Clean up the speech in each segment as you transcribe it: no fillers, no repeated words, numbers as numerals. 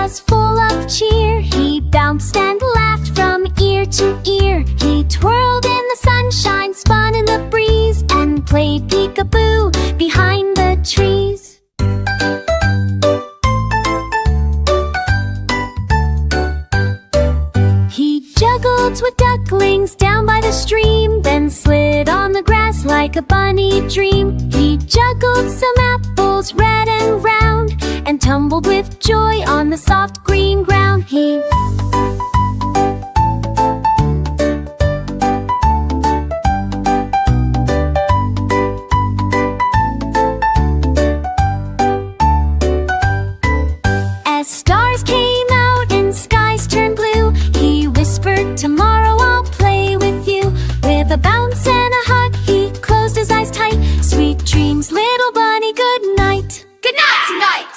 was full of cheer. He bounced and laughed from ear to ear. He twirled in the sunshine, spun in the breeze, and played peekaboo behind the trees. He juggled with ducklings down by the stream, then slid on the grass like a bunny dream. He juggled some apples red and round, and tumbled with joy on the soft green ground. As stars came out and skies turned blue, he whispered, "Tomorrow I'll play with you." With a bounce and a hug, he closed his eyes tight. "Sweet dreams, little bunny, good night." Good night tonight!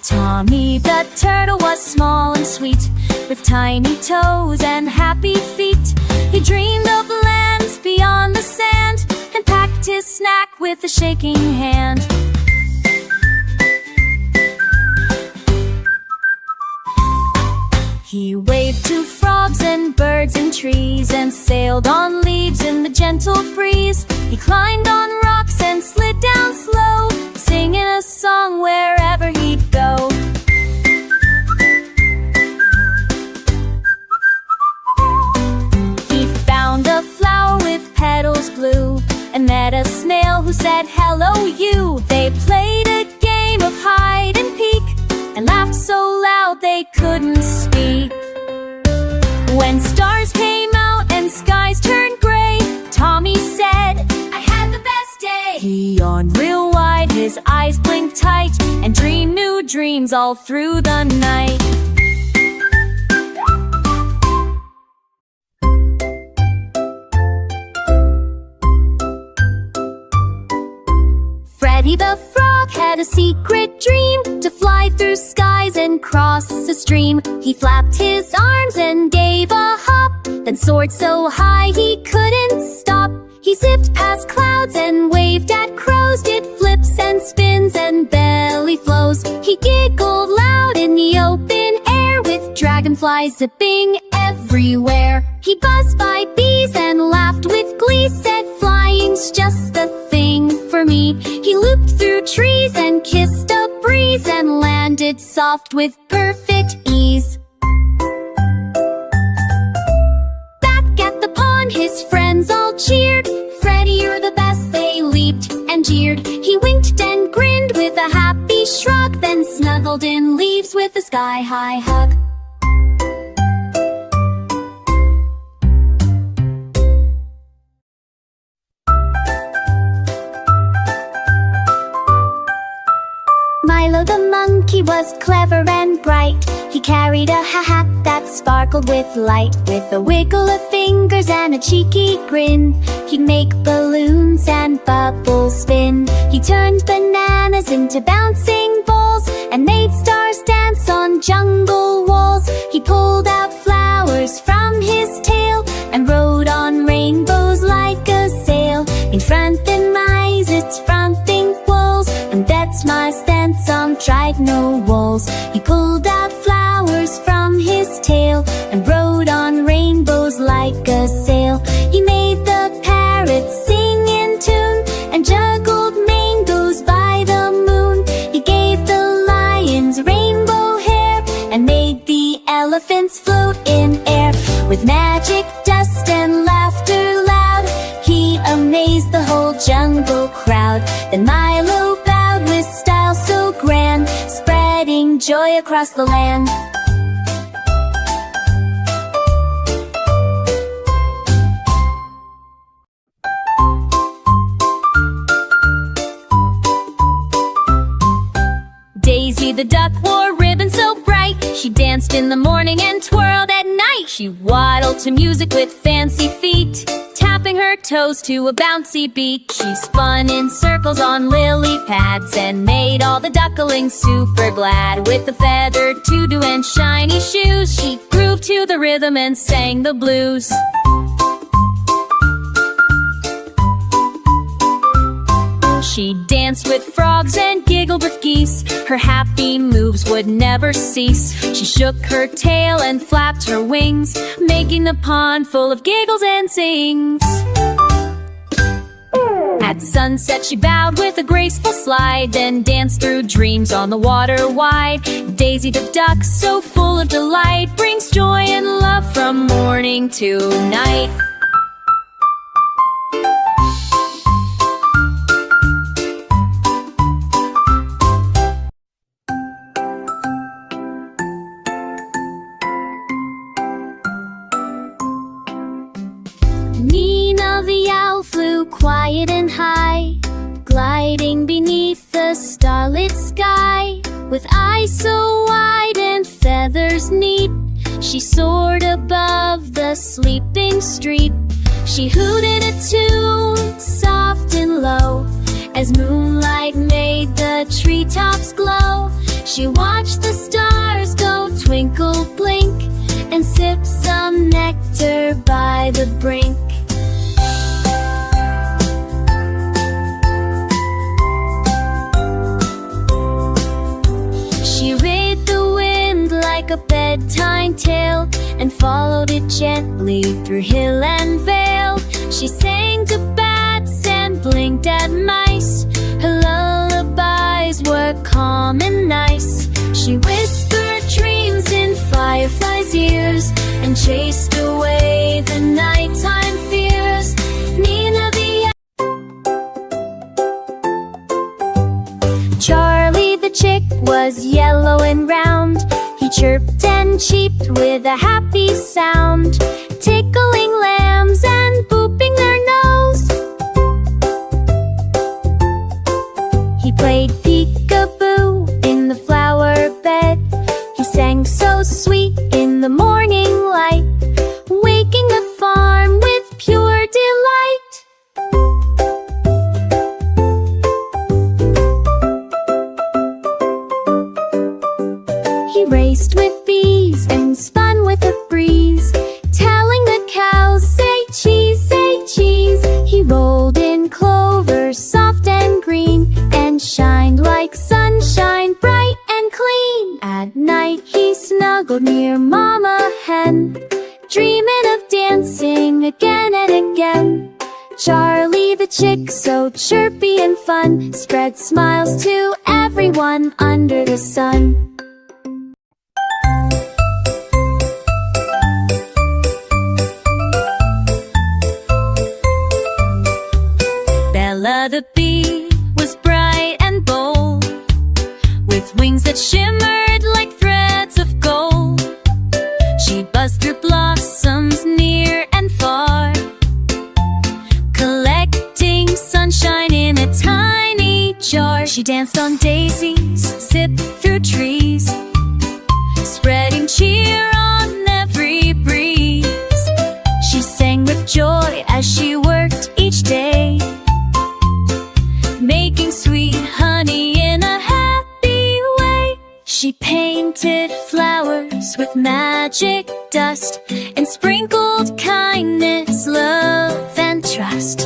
Tommy the turtle was small and sweet, with tiny toes and happy feet. He dreamed of lands beyond the sand, and packed his snack with a shaking hand. He waved to frogs and birds and trees, and sailed on leaves in the gentle breeze. He climbed on rocks and slid down slow, singing a song wherever he'd go. He found a flower with petals blue, and met a snail who said, "Hello, you." They played a game of hide and peek, and laughed so loud they couldn't speak. When stars came out and skies turned gray, Tommy said, I had the best day! He yawned real wide, his eyes blinked tight, and dreamed new dreams all through the night. Freddy the Frog had a secret dream, to fly through skies and cross a stream. He flapped his arms and gave a hop, then soared so high he couldn't stop. He zipped past clouds and waved at crows, did flips and spins and belly flows. He giggled loud in the open air, with dragonflies zipping everywhere. He buzzed by bees and laughed with glee, said, "Flying's just the thing for me." He looped through trees and kissed a breeze, and landed soft with perfect ease. Back at the pond, his friends all cheered. "Freddy, you're the best," they leaped and jeered. He winked and grinned with a happy shrug, then snuggled in leaves with a sky-high hug. Milo the monkey was clever and bright. He carried a hat that sparkled with light. With a wiggle of fingers and a cheeky grin, he'd make balloons and bubbles spin. He turned bananas into bouncing balls, and made stars dance on jungle walls. He pulled out flowers from his tail, and rode on rainbows like a sail. In front and rise its fronting walls, and that's my stance on tried no walls. He pulled out flowers from his tail, and rode on rainbows like a sail. He made the parrots sing in tune, and juggled mangoes by the moon. He gave the lions rainbow hair, and made the elephants float in air. With magic, dust, and laughter loud, he amazed the whole jungle crowd. Then Milo bowed with style so grand, spreading joy across the land. Daisy the duck wore ribbons so bright, she danced in the morning and twirled at night. She waddled to music with fancy feet, tapping her toes to a bouncy beat. She spun in circles on lily pads and made all the ducklings super glad. With a feathered tutu and shiny shoes, she grooved to the rhythm and sang the blues. She danced with frogs and giggled with geese. Her happy moves would never cease. She shook her tail and flapped her wings, making the pond full of giggles and sings. At sunset she bowed with a graceful slide, then danced through dreams on the water wide. Daisy the duck, so full of delight, brings joy and love from morning to night. Nina the owl flew quiet and high, gliding beneath the starlit sky. With eyes so wide and feathers neat, she soared above the sleeping street. She hooted a tune, soft and low, as moonlight made the treetops glow. She watched the stars go twinkle, blink, and sip some nectar by the brink. She read the wind like a bedtime tale and followed it gently through hill and vale. She sang to bats and blinked at mice. Her lullabies were calm and nice. She whispered dreams in fireflies' ears and chased away the nighttime fears. Nina the Charlie the chick was yellow and round. He chirped and cheeped with a happy sound, tickling lambs and booping their nose. He played peekaboo in the flower bed. He sang so sweet in the morning light, waking the farm with pure delight. He raced with bees and spun with a breeze, telling the cows, say cheese, say cheese. He rolled in clover, soft and green, and shined like sunshine, bright and clean. At night he snuggled near Mama Hen, dreaming of dancing again and again. Charlie the chick, so chirpy and fun, spread smiles to everyone under the sun. Bella the bee was bright and bold, with wings that shimmered like threads of gold. She buzzed through blossoms near and far, collecting sunshine in a tiny jar. She danced on daisies, zipped through trees, spreading cheer on every breeze. She sang with joy as she worked each day, making sweet honey in a happy way. She painted flowers with magic dust and sprinkled kindness, love, and trust.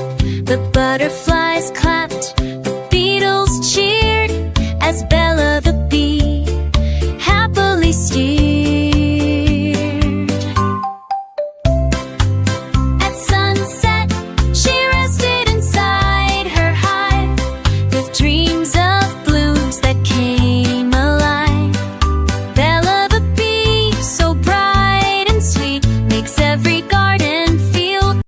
The butterflies clapped, the beetles cheered, as Bella the bee happily steered. At sunset, she rested inside her hive, with dreams of blooms that came alive. Bella the bee, so bright and sweet, makes every garden feel.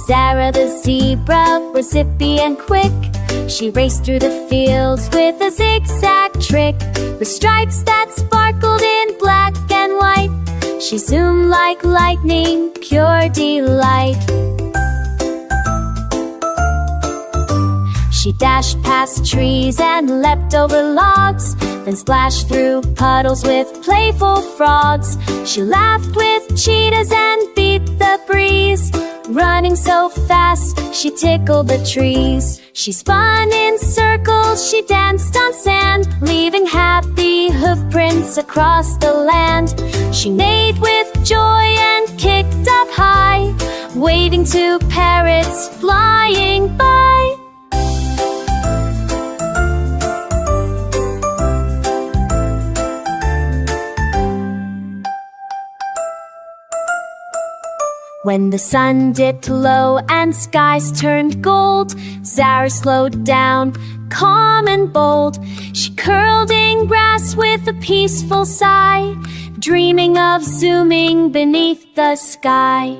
Zara the zebra was zippy and quick. She raced through the fields with a zigzag trick, with stripes that sparkled in black and white. She zoomed like lightning, pure delight. She dashed past trees and leapt over logs, then splashed through puddles with playful frogs. She laughed with cheetahs and beat the breeze. Running so fast, she tickled the trees. She spun in circles, she danced on sand, leaving happy hoof prints across the land. She neighed with joy and kicked up high, waving to parrots flying by. When the sun dipped low and skies turned gold, Zara slowed down, calm and bold. She curled in grass with a peaceful sigh, dreaming of zooming beneath the sky.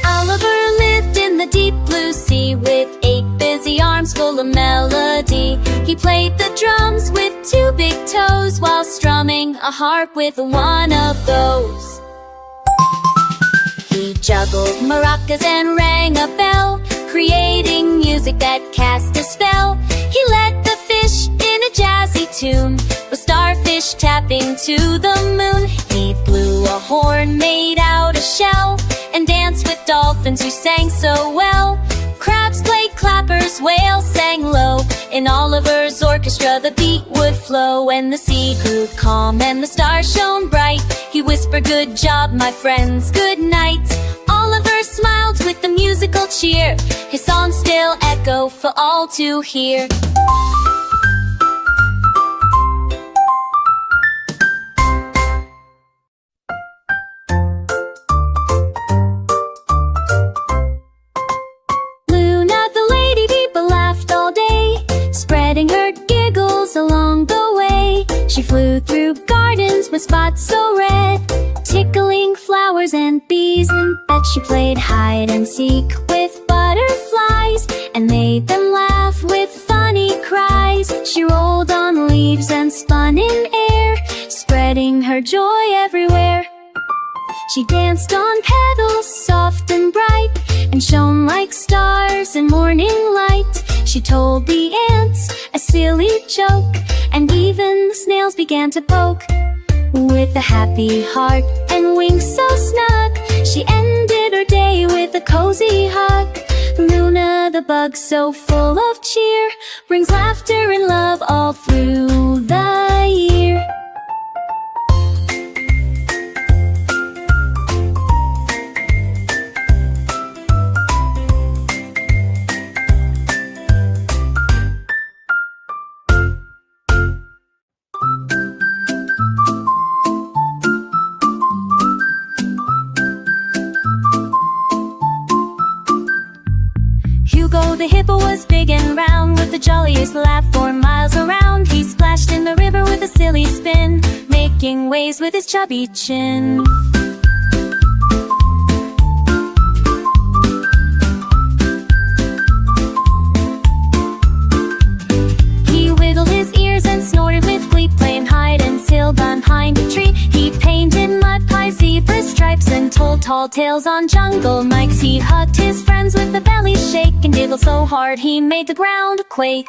Oliver lived in the deep blue sea with 8 busy arms full of melody. He played the drums with 2 big toes while strumming a harp with one of those. He juggled maracas and rang a bell, creating music that cast a spell. He led the fish in a jazzy tune, with starfish tapping to the moon. He blew a horn made out of shell, and danced with dolphins who sang so well. Crabs played clappers, whales sang low. In Oliver's orchestra the beat would flow. When the sea grew calm and the stars shone bright, he whispered, "Good job, my friends, good night." Oliver smiled with the musical cheer, his songs still echo for all to hear. Her giggles along the way. She flew through gardens with spots so red, tickling flowers and bees in bed. She played hide and seek with butterflies and made them laugh with funny cries. She rolled on leaves and spun in air, spreading her joy everywhere. She danced on petals soft and bright, and shone like stars in morning light. She told the ants a silly joke, and even the snails began to poke. With a happy heart and wings so snug, she ended her day with a cozy hug. Luna the bug, so full of cheer, brings laughter and love all through the year. Hugo the hippo was big and round, with the jolliest laugh 4 miles around. He splashed in the river with a silly spin, making waves with his chubby chin. He wiggled his ears and snorted with glee, playing hide and seek behind a tree. He painted mud pies, zebra stripes, and told tall tales on jungle mics. He hugged his friends with a belly shake, and giggled so hard he made the ground quake.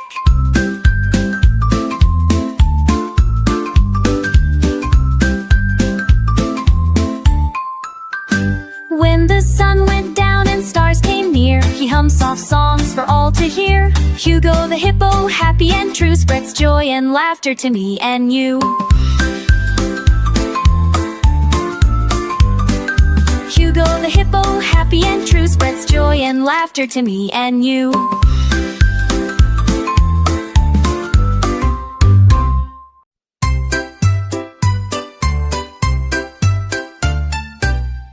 When the sun went down and stars came near, he hummed soft songs for all to hear. Hugo the hippo, happy and true, spreads joy and laughter to me and you. Hugo the hippo, happy and true, spreads joy and laughter to me and you.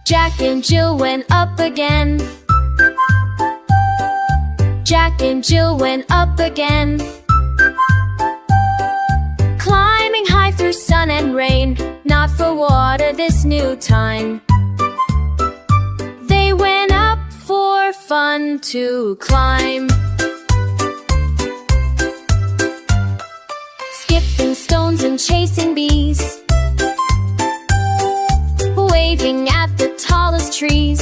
Jack and Jill went up again. Jack and Jill went up again. Climbing high through sun and rain, not for water this new time. They went up for fun to climb. Skipping stones and chasing bees, waving at the tallest trees.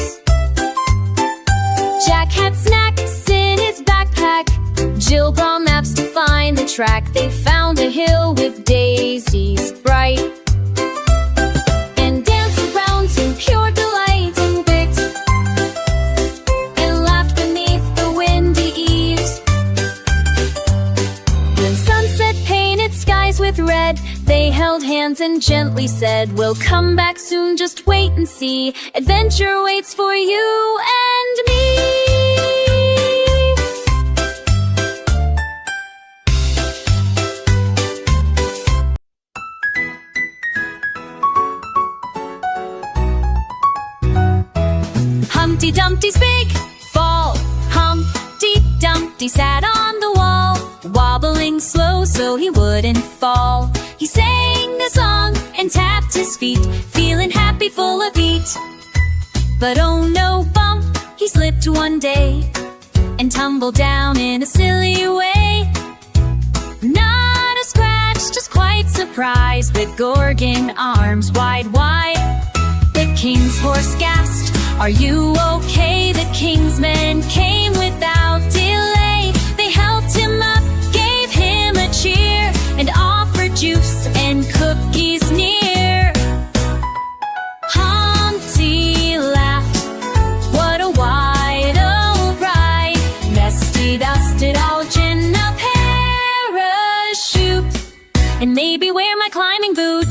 Jack had snacks in his backpack. Jill brought maps to find the track. They found a hill with daisies bright, and danced around in pure delight, and picked and laughed beneath the windy eaves. When sunset painted skies with red, they held hands and gently said, "We'll come back soon, just wait and see. Adventure waits for you and me." Humpty Dumpty's big fall. Humpty Dumpty sat on the wall, wobbling slow so he wouldn't fall. He sang a song and tapped his feet, feeling happy, full of heat. But oh no, bump, he slipped one day and tumbled down in a silly way. Not a scratch, just quite surprised, with Gorgon arms wide, wide. The king's horse gasped, "Are you okay?" The king's men came without delay. They helped him up, gave him a cheer, and offered juice and cookies near. Humpty laughed, what a wide-o ride. Nesty dusted out in a parachute, and maybe wear my climbing boot.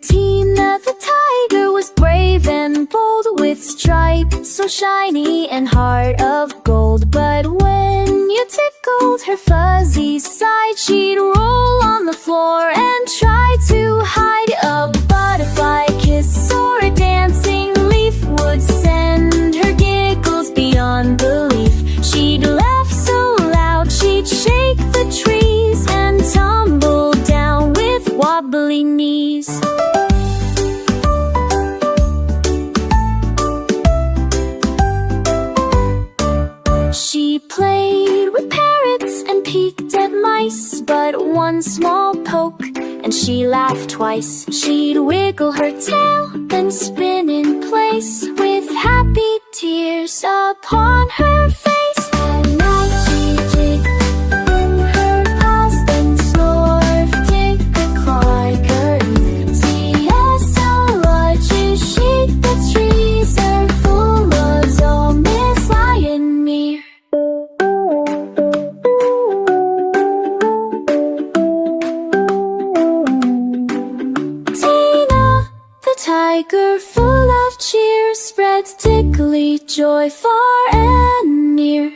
Tina the tiger was brave and bold, with stripes so shiny and heart of gold. But when you tickled her fuzzy side, she'd roll on the floor and try to hide. A butterfly kiss or a dancing leaf would send her giggles beyond belief. She'd laugh so loud she'd shake the trees, and tumble down with wobbly knees. She played with parrots and peeked at mice, but one small poke and she laughed twice. She'd wiggle her tail, then spin in place, with happy tears upon her face. And now she jigged in her paws, then snore, tick, like her TSLR. Shake the trees are full of all Miss Lion Mere. Tiger, full of cheer, spreads tickly joy far and near.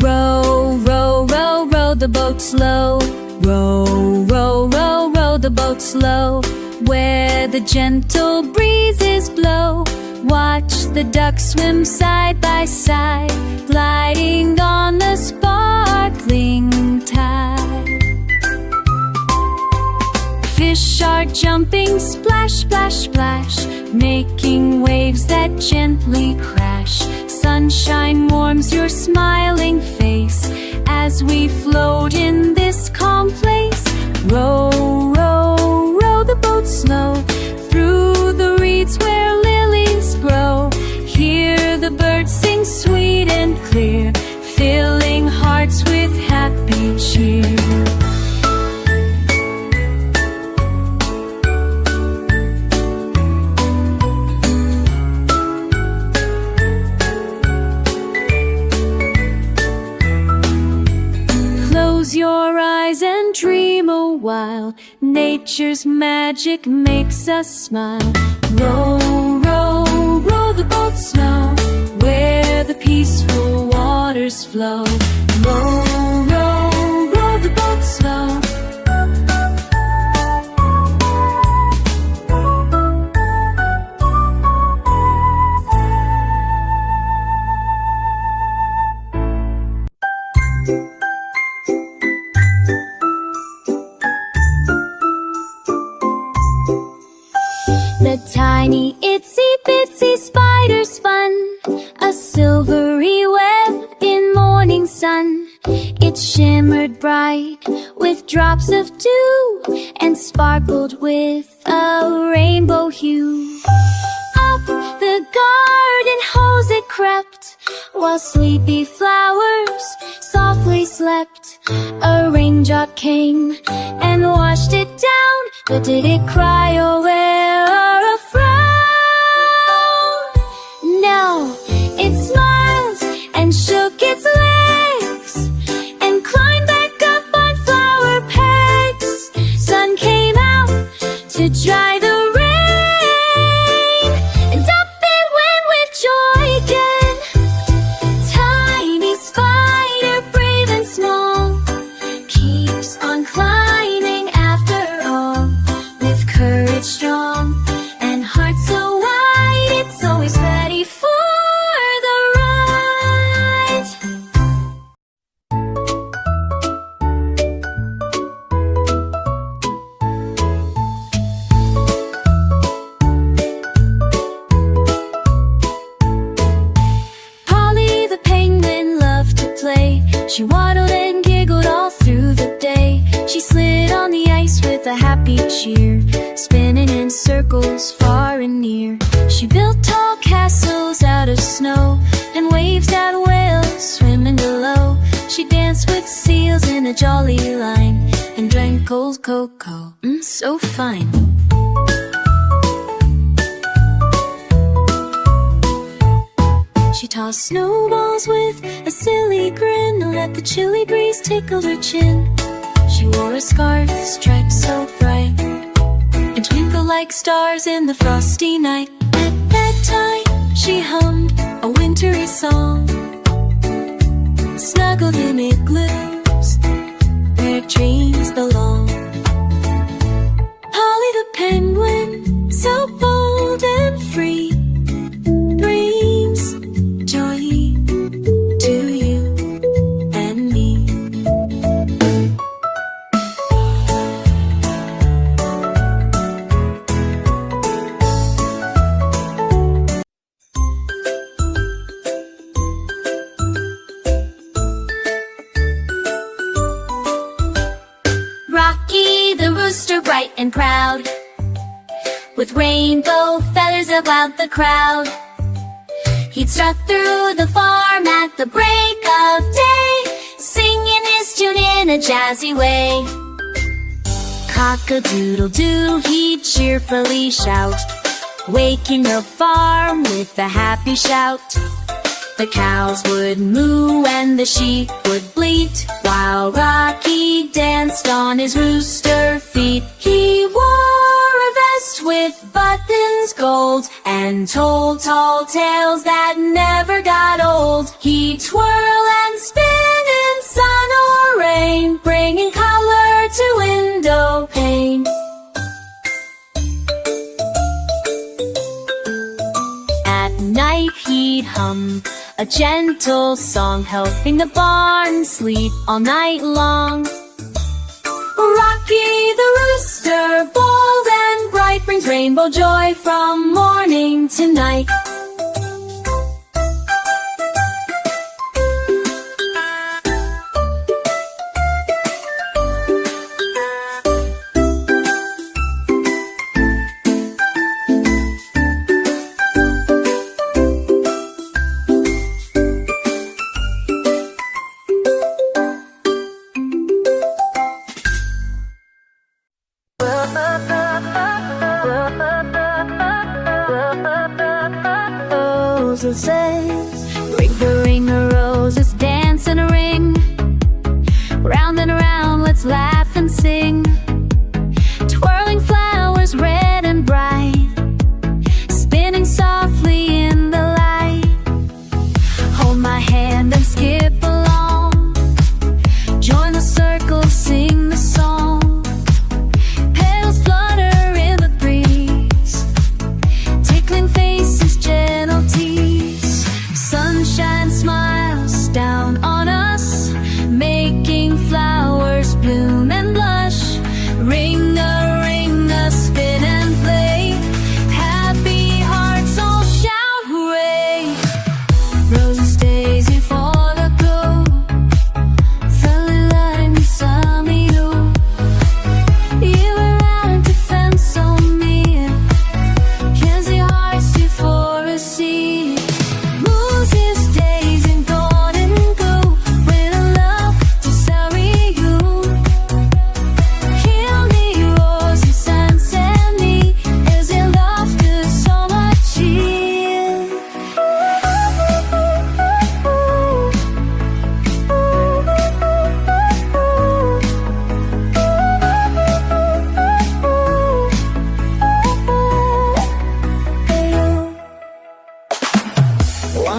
Row, row, row, row the boat slow. Row, row, row, row the boat slow, where the gentle breezes blow. Watch the ducks swim side by side, gliding on the sparkling tide. Fish are jumping splash, splash, splash, making waves that gently crash. Sunshine warms your smiling face as we float in this calm place. Row, row, row the boat slow, through the reeds where lilies grow. Hear the birds sing sweet and clear, filling hearts with happy cheer. Close your eyes and dream a while. Nature's magic makes us smile. Row, row, row the boat slow, where the peaceful waters flow. Row, row, row the boat slow. Itsy bitsy spider spun a silvery web in morning sun. It shimmered bright with drops of dew and sparkled with a rainbow hue. Up the garden hose it crept, while sleepy flowers softly slept. A raindrop came and washed it down, but did it cry or wear a frown? No, it smiled and shook its legs and climbed back up on flower pegs. Sun came out to dry the rain, and up it went with joy again. Tiny spider, brave and small, keeps on climbing after all, with courage strong and heart so wide, it's always ready for the ride. Polly the penguin loved to play. She waddled and giggled all through the day. She slid on the ice with a happy cheer, spinning in circles far and near. She built tall castles out of snow and waved at whales swimming below. She danced with seals in a jolly line and drank cold cocoa, so fine. She tossed snowballs with a silly grin and let the chilly breeze tickle her chin. She wore a scarf striped so bright and twinkled like stars in the frosty night. At bedtime she hummed a wintry song, snuggled in igloos where dreams belong. Polly the penguin, so bold and free, brings joy to you and me. Rocky the rooster, bright and proud, with rainbow feathers about the crowd. He'd strut through the farm at the break of day, singing his tune in a jazzy way. Cock-a-doodle-doo, he'd cheerfully shout, waking the farm with a happy shout. The cows would moo and the sheep would bleat, while Rocky danced on his rooster feet. He wore a vest with buttons gold and told tall tales that never got old. He'd twirl and spin in sun or rain, bringing color to window pane. At night he'd hum a gentle song, helping the barn sleep all night long. Rocky the rooster, bold and bright, brings rainbow joy from morning to night. Roses says, ring a roses, dance in a ring. Round and around, let's laugh and sing. Twirling flowers red and bright, spinning softly in the light. Hold my hand and skip along, join the circle, sing the song. Petals flutter in the breeze, tickling faces, gentle tease. Sunshine smiles down on us, making flowers bloom and blush.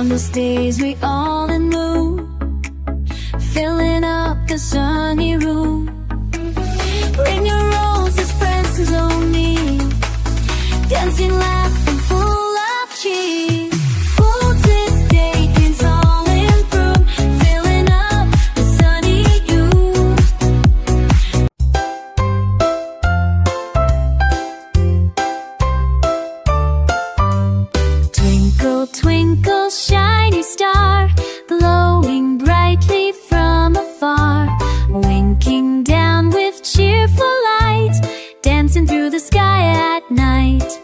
On those days we all in mood, filling up the sunny room. Bring your roses, friends, is only dancing, laughing, full of cheer. Full this day, it's all improve, filling up the sunny you. Twinkle, twinkle, shiny star, glowing brightly from afar, winking down with cheerful light, dancing through the sky at night.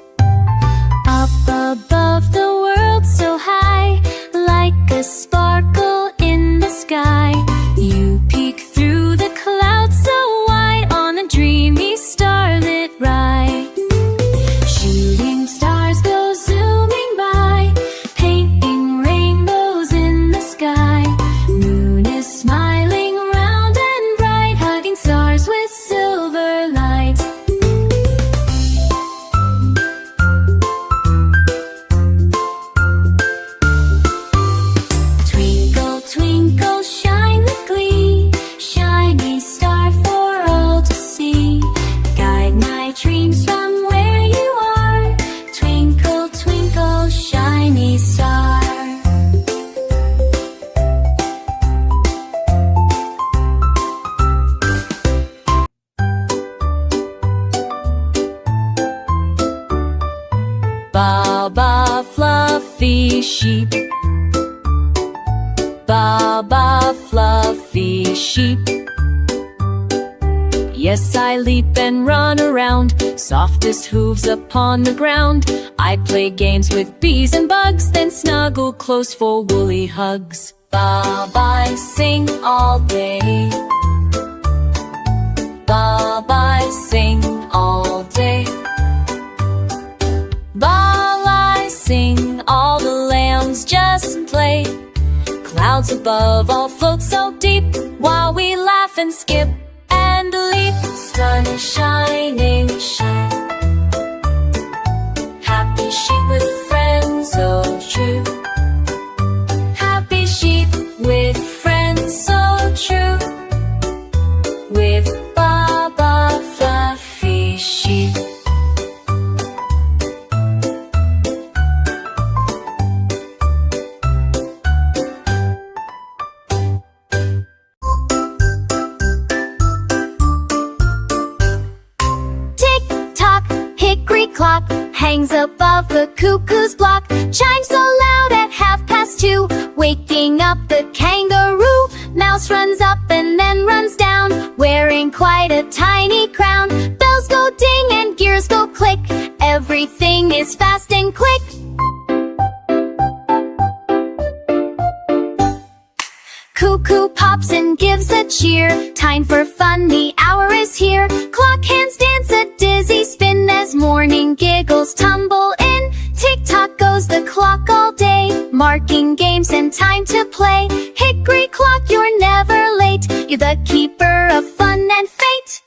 Up above the world so high, like a sparkle in the sky, you peek through the clouds so wide on a dreamy starlit ride. Shooting stars go zooming by, painting rainbows in the sky. Moon is smiling round and bright, hugging stars with silver light. Twinkle, twinkle, shine with glee, shiny star for all to see. Guide my dreams from where you are, twinkle, twinkle, shiny star. Baba fluffy sheep, Baba fluffy sheep. Yes, I leap and run around, softest hooves upon the ground. I play games with bees and bugs, then snuggle close for woolly hugs. Baba, I sing all day, Baba, I sing all day. Baba, I sing, all the lambs just play. Clouds above all float so deep, while we laugh and skip and leap. Sun is shining, shine. Happy sheep with friends so true. Happy sheep with friends so true. With Baba fluffy sheep. Tick-tock, hickory clock hangs above the cuckoo's block, chimes so loud at 2:30, waking up the kangaroo. Mouse runs up and then runs down, wearing quite a tiny crown. Bells go ding and gears go click, everything is fast and quick. Cuckoo pops and gives a cheer, time for fun, the hour is here. Clock hands dance a dizzy spin as morning giggles tumble in. Tick-tock goes the clock all day, marking games and time to play. Hickory clock, you're never late, you're the keeper of fun and fate.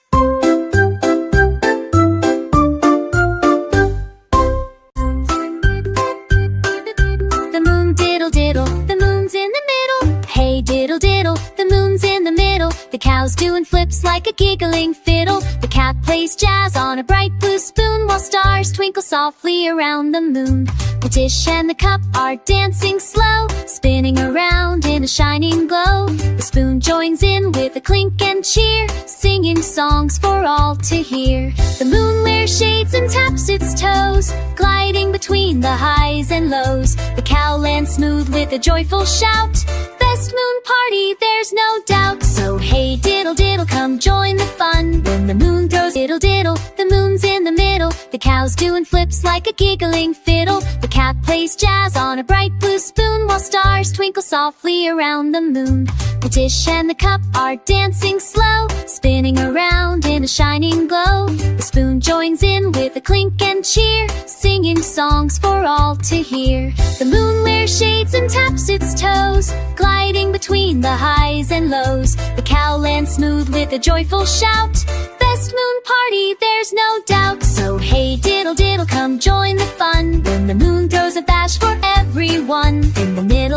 The moon diddle diddle, the moon's in the middle. Hey diddle diddle, the moon's in the middle. The cow's doing flips like a giggling fiddle. The cat plays jazz on a bright blue spoon, while stars twinkle softly around the moon. The dish and the cup are dancing slow, spinning around in a shining glow. The spoon joins in with a clink and cheer, singing songs for all to hear. The moon wears shades and taps its toes, gliding between the highs and lows. The cow lands smooth with a joyful shout, best moon party, there's no doubt. So hey diddle diddle, come join the fun. When the moon throws diddle diddle, the moon's in the middle. The cow's doing flips like a giggling fiddle. The cat plays jazz on a bright blue spoon, while stars twinkle softly around the moon. The dish and the cup are dancing slow, spinning around in a shining glow. The spoon joins in with a clink and cheer, singing songs for all to hear. The moon wears shades and taps its toes, gliding between the highs and lows. The cow lands smooth with a joyful shout, best moon party, there's no doubt. So hey diddle diddle, come join the fun. When the moon throws a bash for everyone, in the middle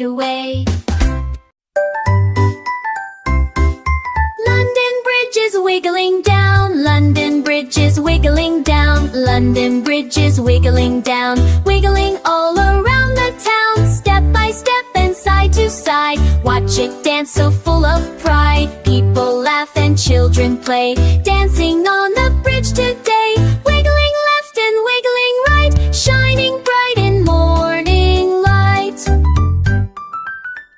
fade away. London Bridge is wiggling down, London Bridge is wiggling down, London Bridge is wiggling down, wiggling all around the town, step by step and side to side. Watch it dance so full of pride. People laugh and children play, dancing on the bridge today. Wiggling left and wiggling right, shining bright in morning light.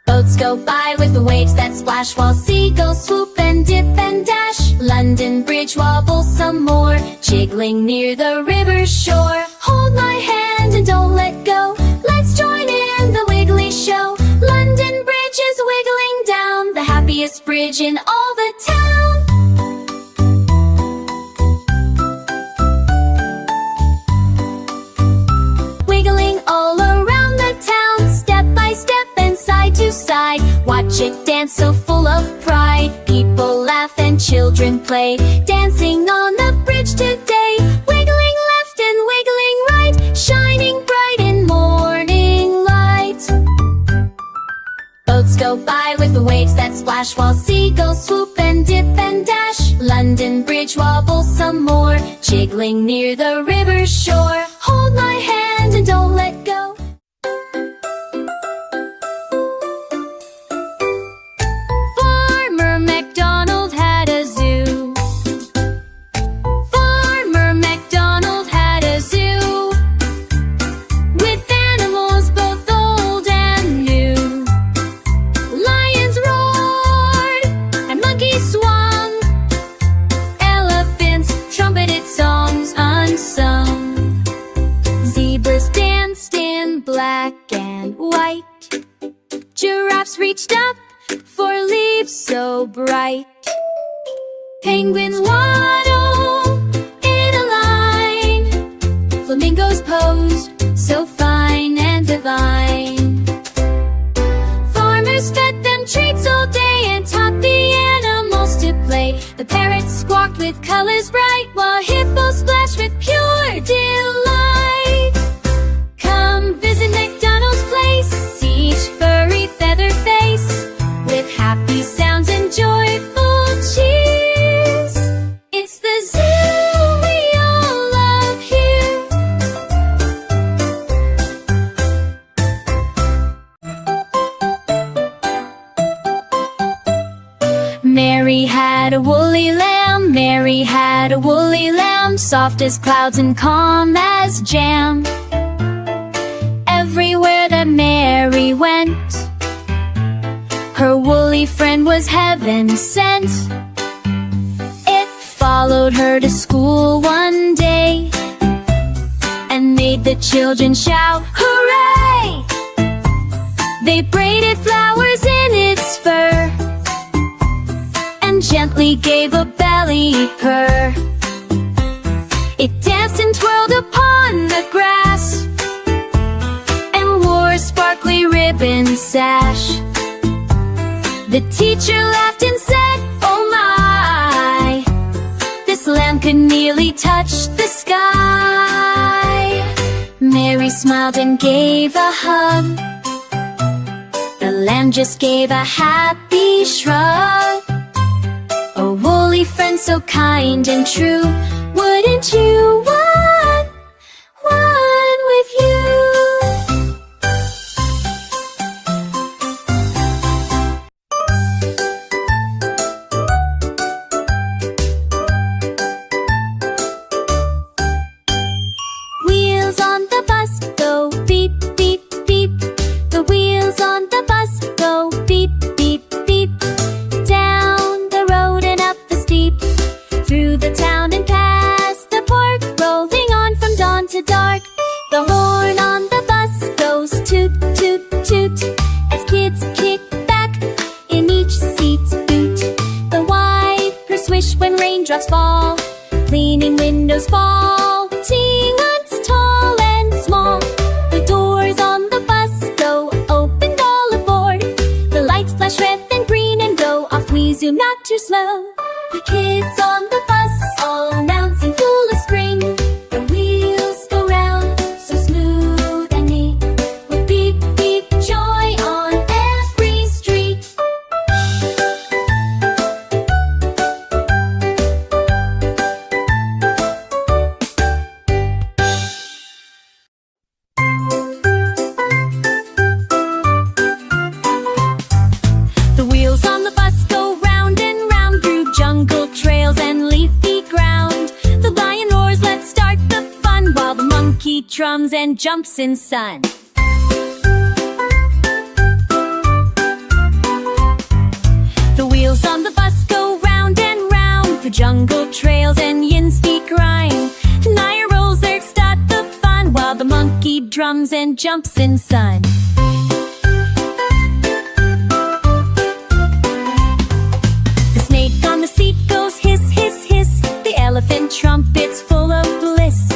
Boats go by with the waves that splash, while seagulls swoop and dip and dash. London Bridge wobbles some more, jiggling near the river's shore. Hold my hand and don't let go, let's join in the wiggly show. London Bridge is wiggling down, the happiest bridge in all the town. Wiggling all around the town, step by step and side to side. Watch it dance so full of pride. People laugh and children play, dancing on the bridge today. Wiggling left and wiggling right, shining bright in morning light. Boats go by with the waves that splash, while seagulls swoop and dip and dash. London Bridge wobbles some more, jiggling near the river's shore. Hold my hand and don't let go. Farmer MacDonald had a zoo. Farmer MacDonald had a zoo, with animals both old and new. Lions roared and monkeys swung, elephants trumpeted songs unsung. Zebras danced in black and white, giraffes reached up for leaves so bright. Penguins waddle in a line, flamingos posed so fine and divine. Farmers fed them treats all day and taught the animals to play. The parrots squawked with colors bright, while hippos splashed with pure delight. Come visit McDonald's place, see each furry feather face, with happy sounds and joyful cheers. It's the zoo we all love here. Mary had a woolly lamb, Mary had a woolly lamb, soft as clouds and calm as jam. Everywhere that Mary went, her woolly friend was heaven sent. It followed her to school one day and made the children shout, hooray! They braided flowers in its fur and gently gave a belly purr. It danced and twirled upon the grass and wore a sparkly ribbon sash. The teacher laughed and said, oh my, this lamb could nearly touch the sky. Mary smiled and gave a hug. The lamb just gave a happy shrug. A woolly friend so kind and true, wouldn't you want one with you? Wheels on the bus go beep, beep, beep. The wheels on the bus go beep, beep, beep. Down the road and up the steep, through the town and past the park, rolling on from dawn to dark. The horn on the bus goes toot, toot, toot, as kids kick back in each seat's boot. The wipers swish when raindrops fall, cleaning windows fall, teanuts tall and small. The doors on the bus go open all aboard. The lights flash red and green and go off. We zoom not too slow. The kids on the bus all announcing full of spring. The wheels go round so smooth and neat, with beep beep joy on beat drums and jumps in sun. The wheels on the bus go round and round the jungle trails and yin's feet grind. Naya rolls there to start the fun while the monkey drums and jumps in sun. The snake on the seat goes hiss, hiss, hiss. The elephant trumpets full of bliss.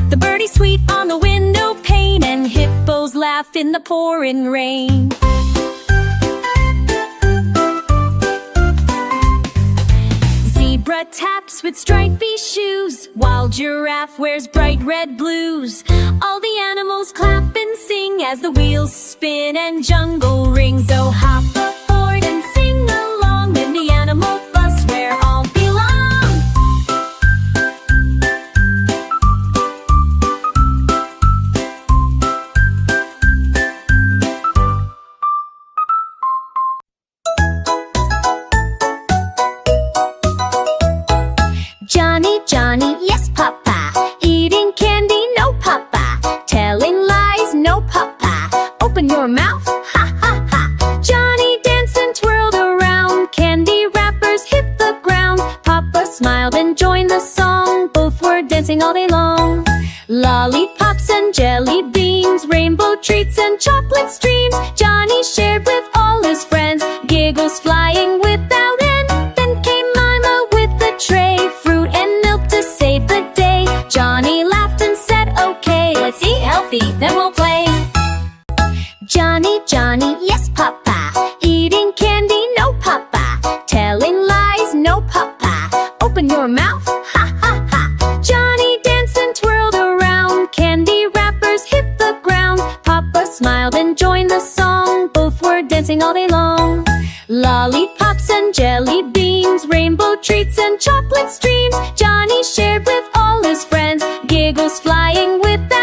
The birdie sweet on the window pane and hippos laugh in the pouring rain. Zebra taps with stripy shoes while giraffe wears bright red blues. All the animals clap and sing as the wheels spin and jungle rings. So hop aboard and sing along in the animal bus where all belong. Johnny, Johnny, yes papa. Eating candy, no papa. Telling lies, no papa. Open your mouth, ha ha ha. Johnny danced and twirled around. Candy wrappers hit the ground. Papa smiled and joined the song. Both were dancing all day long. Lollipops and jelly beans, rainbow treats and chocolate streams. Johnny shared with all his friends, giggles flying without end. Then came Mima with the tray, fruit and milk to save the day. Johnny laughed and said, okay, let's eat healthy, then we'll play. Johnny, Johnny, yes papa. Eating candy, no papa. Telling lies, no papa. Open your mouth, ha ha ha. Johnny danced and twirled around. Candy wrappers hit the ground. Papa smiled and joined the song. Both were dancing all day long. Lollipops and jelly beans, rainbow treats and chocolate streams. Johnny shared with all his friends, giggles flying with the